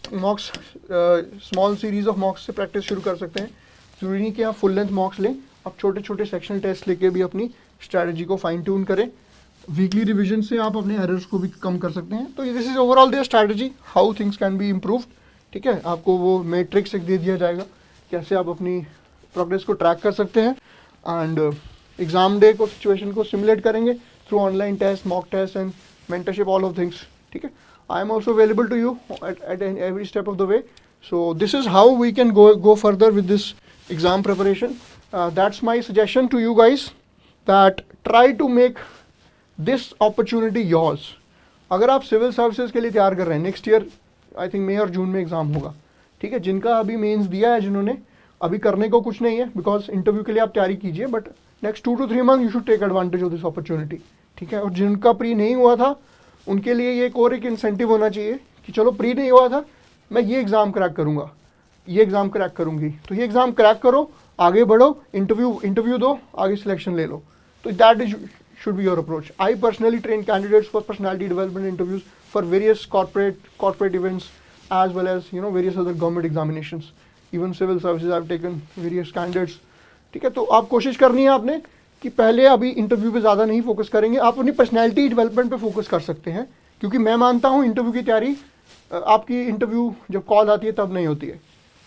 स्मॉल सीरीज़ ऑफ मॉक्स से प्रैक्टिस शुरू कर सकते हैं। ज़रूरी नहीं कि आप फुल लेंथ मॉक्स लें, आप छोटे छोटे सेक्शनल टेस्ट लेके भी अपनी स्ट्रैटेजी को फाइन ट्यून करें। वीकली रिवीजन से आप अपने एरर्स को भी कम कर सकते हैं। तो this is overall their strategy how things can be improved. ठीक है, आपको वो मैट्रिक्स एक दे दिया जाएगा कैसे आप अपनी प्रोग्रेस को ट्रैक कर सकते हैं एंड एग्जाम डे को सिचुएशन को सिमुलेट करेंगे through online test, mock test and mentorship, all of things. ठीक है, I am also available to you at every step of the way. So this is how we can go further with this exam preparation. That's my suggestion to you guys, that try to make this opportunity yours. अगर आप सिविल सर्विसेज के लिए तैयार कर रहे हैं, नेक्स्ट ईयर आई थिंक मई और जून में एग्जाम होगा। ठीक है, जिनका अभी मेंस दिया है, जिन्होंने अभी करने को कुछ नहीं है, बिकॉज इंटरव्यू के लिए आप तैयारी कीजिए, but next 2 to 3 month you should take advantage of this opportunity. ठीक है, और जिनका प्री नहीं हुआ था उनके लिए ये एक इंसेंटिव होना चाहिए कि चलो प्री नहीं हुआ था, मैं ये एग्ज़ाम क्रैक करूँगा, ये एग्ज़ाम क्रैक करूँगी, तो ये एग्ज़ाम क्रैक करो, आगे बढ़ो, इंटरव्यू दो, आगे सिलेक्शन ले लो। तो that is should be your approach. I personally train candidates for personality development interviews for various corporate events as well as various other government examinations. Even civil services I've taken various candidates. ठीक है, तो आप कोशिश करनी है आपने कि पहले अभी इंटरव्यू पे ज़्यादा नहीं फोकस करेंगे, आप अपनी पर्सनैलिटी डेवलपमेंट पे फोकस कर सकते हैं। क्योंकि मैं मानता हूँ इंटरव्यू की तैयारी आपकी इंटरव्यू जब कॉल आती है तब नहीं होती है,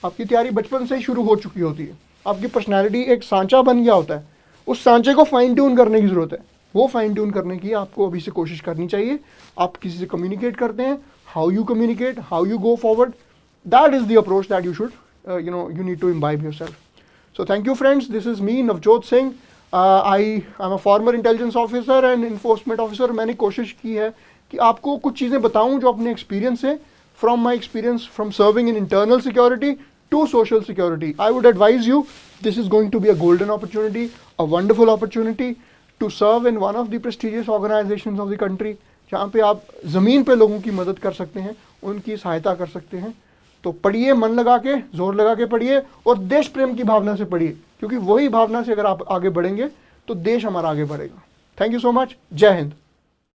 आपकी तैयारी बचपन से ही शुरू हो चुकी होती है। आपकी पर्सनैलिटी एक सांचा बन गया होता है, उस सांचे को फाइन ट्यून करने की ज़रूरत है। वो फाइन ट्यून करने की आपको अभी से कोशिश करनी चाहिए। आप किसी से कम्युनिकेट करते हैं, how you communicate, how you go forward, that is the approach that you should you need to imbibe yourself. So thank you friends, this is me Navjot Singh. I am a former intelligence officer and enforcement officer. मैंने कोशिश की है कि आपको कुछ चीज़ें बताऊं जो अपने एक्सपीरियंस से, from my experience from serving in internal security to social security. I would advise you, this is going to be a golden opportunity, a wonderful opportunity to serve in one of the prestigious organizations of the country, जहाँ पे आप ज़मीन पे लोगों की मदद कर सकते हैं, उनकी सहायता कर सकते हैं। तो पढ़िए, मन लगा के, जोर लगा के पढ़िए और देश प्रेम की भावना से पढ़िए, क्योंकि वही भावना से अगर आप आगे बढ़ेंगे तो देश हमारा आगे बढ़ेगा। थैंक यू सो मच, जय हिंद।